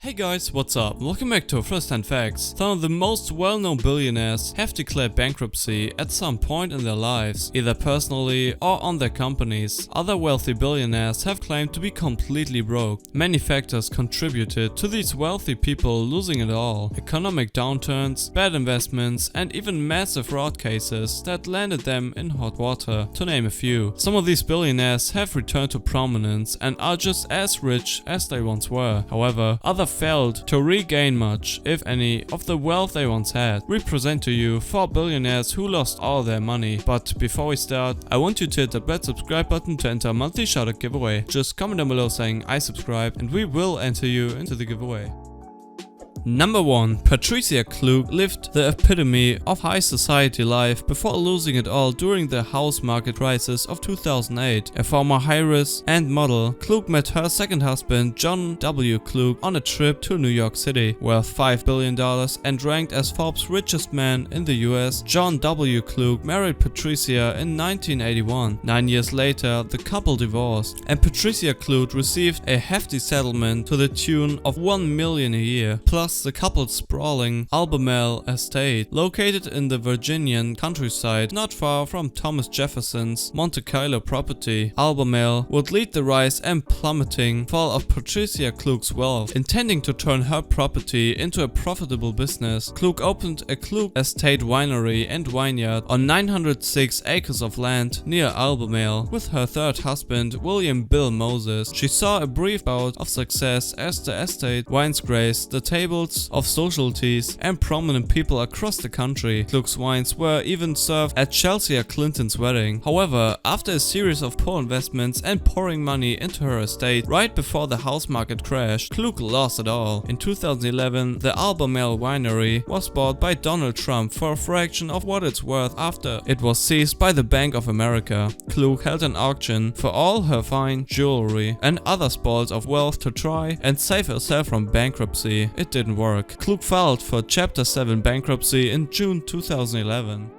Hey guys, what's up? Welcome back to First Hand Facts. Some of the most well-known billionaires have declared bankruptcy at some point in their lives, either personally or on their companies. Other wealthy billionaires have claimed to be completely broke. Many factors contributed to these wealthy people losing it all. Economic downturns, bad investments, and even massive fraud cases that landed them in hot water, to name a few. Some of these billionaires have returned to prominence and are just as rich as they once were. However, other failed to regain much, if any, of the wealth they once had. We present to you 4 billionaires who lost all their money. But before we start, I want you to hit that red subscribe button to enter a monthly shoutout giveaway. Just comment down below saying I subscribe and we will enter you into the giveaway. Number 1. Patricia Clues lived the epitome of high society life before losing it all during the house market crisis of 2008. A former heiress and model, Clues met her second husband John W. Clues on a trip to New York City. Worth $5 billion and ranked as Forbes' richest man in the US, John W. Clues married Patricia in 1981. 9 years later, the couple divorced, and Patricia Clues received a hefty settlement to the tune of $1 million a year, plus the couple's sprawling Albemarle estate, located in the Virginian countryside not far from Thomas Jefferson's Monte Carlo property. Albemarle would lead the rise and plummeting fall of Patricia Clues' wealth. Intending to turn her property into a profitable business, Clues opened a Clues Estate winery and vineyard on 906 acres of land near Albemarle. With her third husband, William Bill Moses, she saw a brief bout of success as the estate wines graced the tables of socialities and prominent people across the country. Clues' wines were even served at Chelsea Clinton's wedding. However, after a series of poor investments and pouring money into her estate right before the house market crashed, Clues lost it all. In 2011, the Albemarle winery was bought by Donald Trump for a fraction of what it's worth after it was seized by the Bank of America. Clues held an auction for all her fine jewelry and other spoils of wealth to try and save herself from bankruptcy. It didn't work. Clues filed for Chapter 7 bankruptcy in June 2011.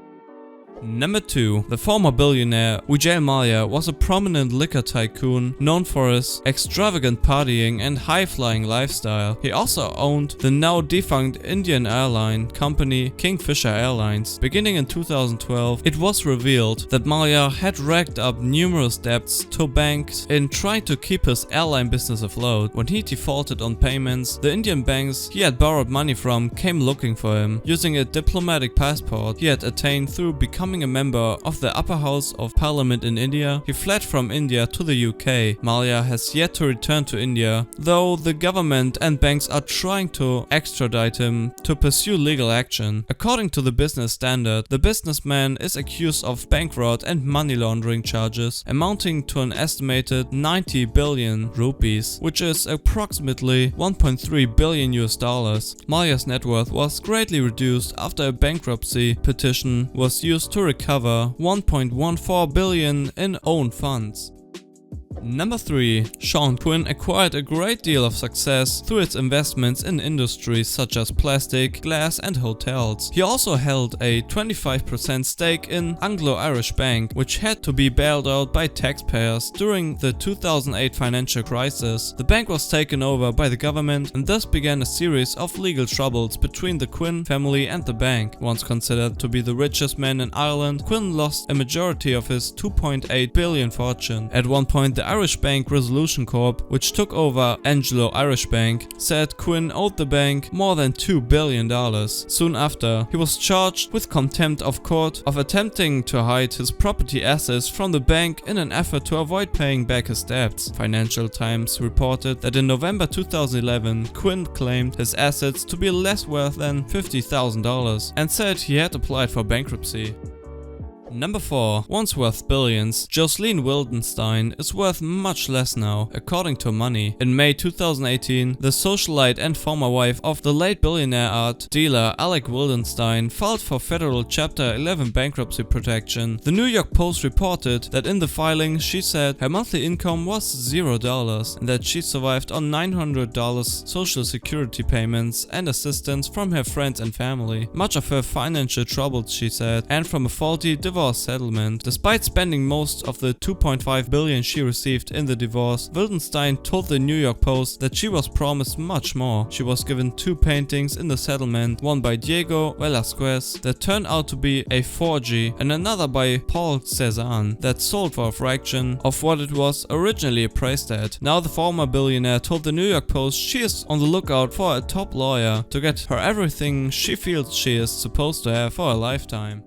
Number 2. The former billionaire Vijay Mallya was a prominent liquor tycoon known for his extravagant partying and high-flying lifestyle. He also owned the now defunct Indian airline company Kingfisher Airlines. Beginning in 2012, it was revealed that Mallya had racked up numerous debts to banks in trying to keep his airline business afloat. When he defaulted on payments, the Indian banks he had borrowed money from came looking for him. Using a diplomatic passport he had attained through becoming a member of the upper house of parliament in India, he fled from India to the UK. Mallya has yet to return to India, though the government and banks are trying to extradite him to pursue legal action. According to the Business Standard, the businessman is accused of bank fraud and money laundering charges amounting to an estimated 90 billion rupees, which is approximately 1.3 billion US dollars. Mallya's net worth was greatly reduced after a bankruptcy petition was used to recover 1.14 billion in own funds. Number 3. Quinn acquired a great deal of success through its investments in industries such as plastic, glass and hotels. He also held a 25% stake in Anglo-Irish Bank, which had to be bailed out by taxpayers during the 2008 financial crisis. The bank was taken over by the government and thus began a series of legal troubles between the Quinn family and the bank. Once considered to be the richest man in Ireland, Quinn lost a majority of his 2.8 billion fortune. At one point, the Irish Bank Resolution Corp, which took over Anglo-Irish Bank, said Quinn owed the bank more than $2 billion. Soon after, he was charged with contempt of court of attempting to hide his property assets from the bank in an effort to avoid paying back his debts. Financial Times reported that in November 2011, Quinn claimed his assets to be less worth than $50,000 and said he had applied for bankruptcy. Number 4. Once worth billions, Joseline Wilden Stein is worth much less now, according to Money. In May 2018, the socialite and former wife of the late billionaire art dealer Alec Wildenstein filed for federal Chapter 11 bankruptcy protection. The New York Post reported that in the filing she said her monthly income was $0 and that she survived on $900 social security payments and assistance from her friends and family. Much of her financial troubles, she said, and from a faulty divorce for a settlement. Despite spending most of the 2.5 billion she received in the divorce, Wilden Stein told the New York Post that she was promised much more. She was given 2 paintings in the settlement, one by Diego Velázquez that turned out to be a forgery, and another by Paul Cézanne that sold for a fraction of what it was originally appraised at. Now the former billionaire told the New York Post she is on the lookout for a top lawyer to get her everything she feels she is supposed to have for a lifetime.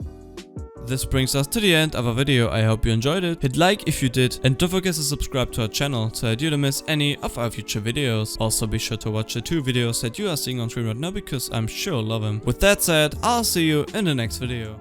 This brings us to the end of our video. I hope you enjoyed it. Hit like if you did, and don't forget to subscribe to our channel so that you don't miss any of our future videos. Also be sure to watch the 2 videos that you are seeing on screen right now because I'm sure you'll love them. With that said, I'll see you in the next video.